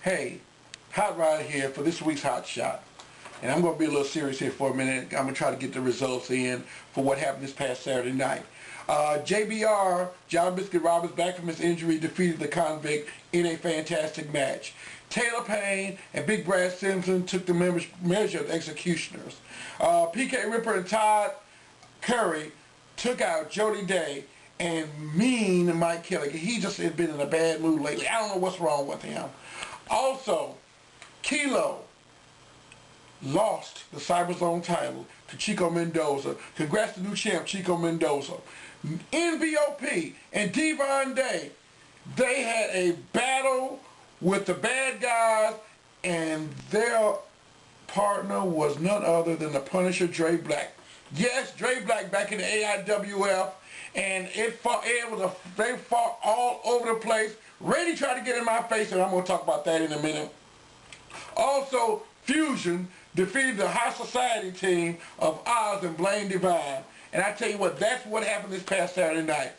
Hey, Hot Rod here for this week's Hot Shot. And I'm going to be a little serious here for a minute. I'm going to try to get the results in for what happened this past Saturday night. JBR, John Biscuit Roberts, back from his injury, defeated the Convict in a fantastic match. Taylor Payne and Big Brad Simpson took the measure of the Executioners. PK Ripper and Todd Curry took out Jody Day and Mean Mike Kelly. He just had been in a bad mood lately. I don't know what's wrong with him. Also, Kilo lost the Cyberzone title to Chico Mendoza. Congrats to new champ Chico Mendoza. NVOP and Devon Day, they had a battle with the bad guys, and their partner was none other than the Punisher, Dre Black. Yes, Dre Black back in the AIWF, and they fought all over the place. Randy tried to get in my face, and I'm going to talk about that in a minute. Also, Fusion defeated the High Society team of Oz and Blaine Divine. And I tell you what, that's what happened this past Saturday night.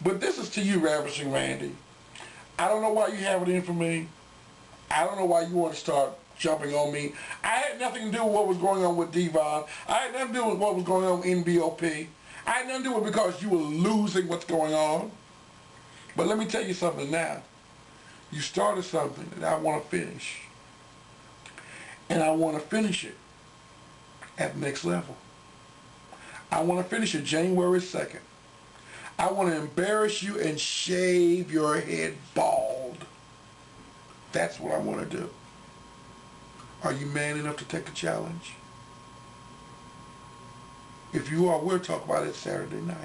But this is to you, Ravishing Randy. I don't know why you have it in for me. I don't know why you want to start jumping on me. I had nothing to do with what was going on with Devon. I had nothing to do with what was going on with NBOP. I had nothing to do with it because you were losing what's going on. But let me tell you something now. You started something that I want to finish. And I want to finish it at the next level. I want to finish it January 2nd. I want to embarrass you and shave your head bald. That's what I want to do. Are you man enough to take the challenge? If you are, we'll talk about it Saturday night.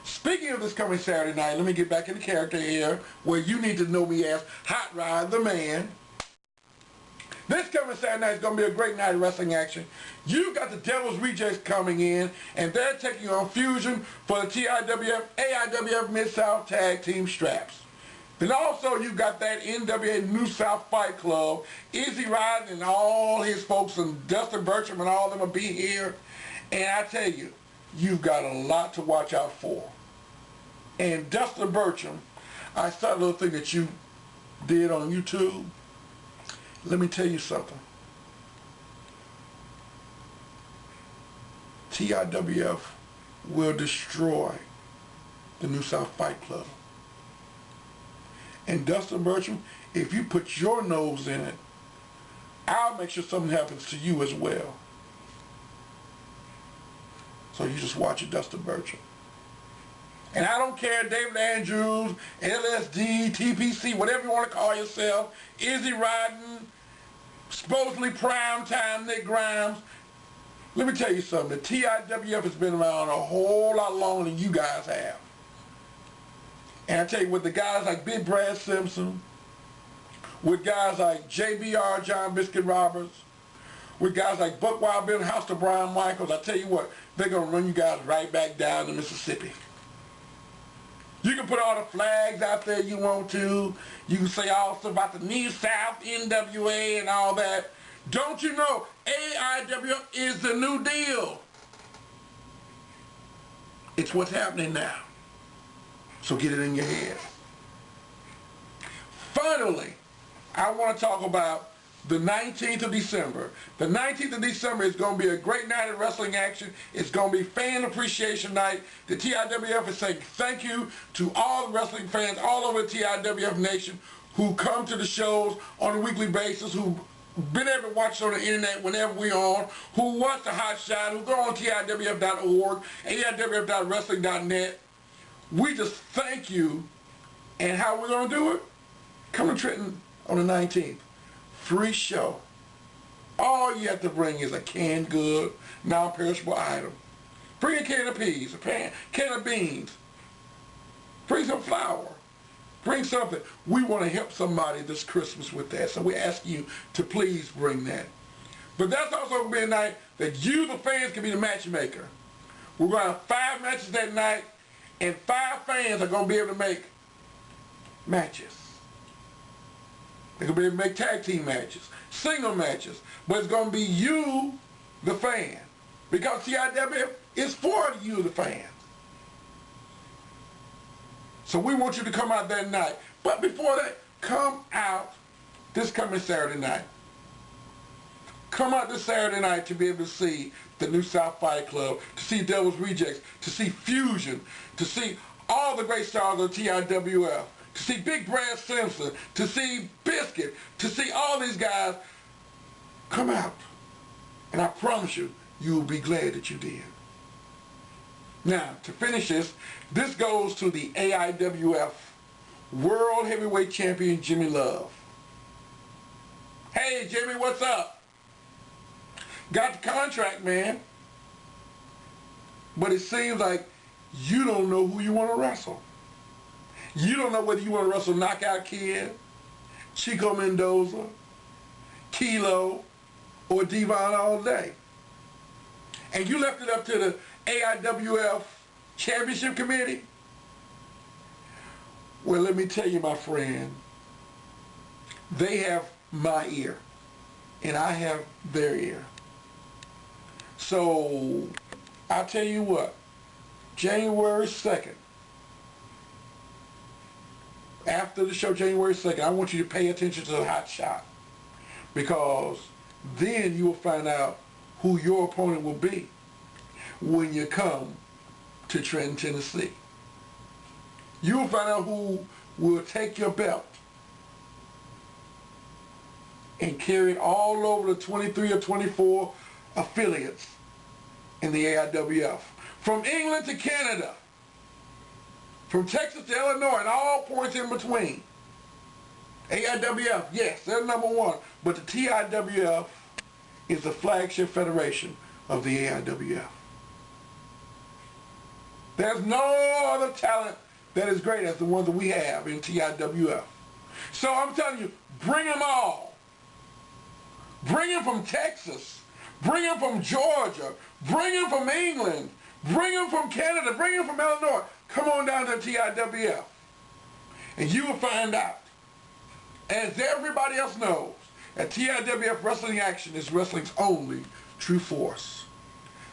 Speaking of this coming Saturday night, let me get back into character here, where you need to know me as Hot Rod the Man. This coming Saturday night is going to be a great night of wrestling action. You got the Devil's Rejects coming in, and they're taking on Fusion for the TIWF, AIWF Mid-South Tag Team straps. Then also you got that NWA New South Fight Club, Izzy Riding and all his folks, and Dustin Bertram and all of them will be here. And I tell you, you've got a lot to watch out for. And Dustin Bertram, I saw a little thing that you did on YouTube. Let me tell you something. TIWF will destroy the New South Fight Club. And Dustin Bertram, if you put your nose in it, I'll make sure something happens to you as well. So you just watch it, Dustin Bertram. And I don't care, David Andrews, LSD, TPC, whatever you want to call yourself, Izzy Riding, supposedly prime time Nick Grimes. Let me tell you something, the TIWF has been around a whole lot longer than you guys have. And I tell you, with the guys like Big Brad Simpson, with guys like JBR, John Biscuit Roberts, with guys like Buck Wild Bill and House to Brian Michaels, I tell you what, they're going to run you guys right back down to Mississippi. You can put all the flags out there you want to. You can say all stuff about the New South, NWA, and all that. Don't you know AIWF is the new deal? It's what's happening now. So get it in your head. Finally, I want to talk about the 19th of December. The 19th of December is going to be a great night of wrestling action. It's going to be Fan Appreciation Night. The TIWF is saying thank you to all the wrestling fans all over the TIWF Nation who come to the shows on a weekly basis, who've been able to watch on the internet whenever we're on, who watch the Hot Shot, who go on TIWF.org, AIWF.wrestling.net. We just thank you. And how we're going to do it? Come to Trenton on the 19th. Free show. All you have to bring is a canned good, non-perishable item. Bring a can of peas, a can of beans. Bring some flour. Bring something. We want to help somebody this Christmas with that, so we ask you to please bring that. But that's also going to be a night that you, the fans, can be the matchmaker. We're going to have 5 matches that night, and 5 fans are going to be able to make matches. They're going to be able to make tag team matches, single matches, but it's going to be you, the fan, because TIWF is for you, the fan. So we want you to come out that night. But before that, come out this coming Saturday night. Come out this Saturday night to be able to see the new South Fight Club, to see Devil's Rejects, to see Fusion, to see all the great stars of TIWF, to see Big Brad Simpson, to see Biscuit, to see all these guys. Come out. And I promise you, you will be glad that you did. Now, to finish this goes to the AIWF World Heavyweight Champion Jimmy Love. Hey, Jimmy, what's up? Got the contract, man. But it seems like you don't know who you want to wrestle. You don't know whether you want to wrestle Knockout Kid, Chico Mendoza, Kilo, or Devon all day. And you left it up to the AIWF Championship Committee? Well, let me tell you, my friend, they have my ear, and I have their ear. So, I'll tell you what, January 2nd, after the show, January 2nd, I want you to pay attention to the HOTSHOT, because then you will find out who your opponent will be when you come to Trenton, Tennessee. You will find out who will take your belt and carry it all over the 23 or 24 affiliates in the AIWF. From England to Canada, from Texas to Illinois, and all points in between. AIWF, yes, they're #1, but the TIWF is the flagship federation of the AIWF. There's no other talent that is great as the ones that we have in TIWF. So I'm telling you, bring them all. Bring them from Texas. Bring them from Georgia. Bring them from England. Bring them from Canada. Bring them from Illinois. Come on down to TIWF. And you will find out, as everybody else knows, that TIWF Wrestling Action is wrestling's only true force.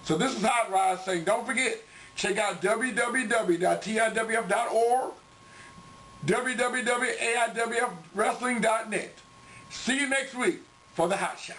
So this is Hot Rod saying, don't forget, check out www.tiwf.org, www.aiwfwrestling.net. See you next week for the Hot Shot.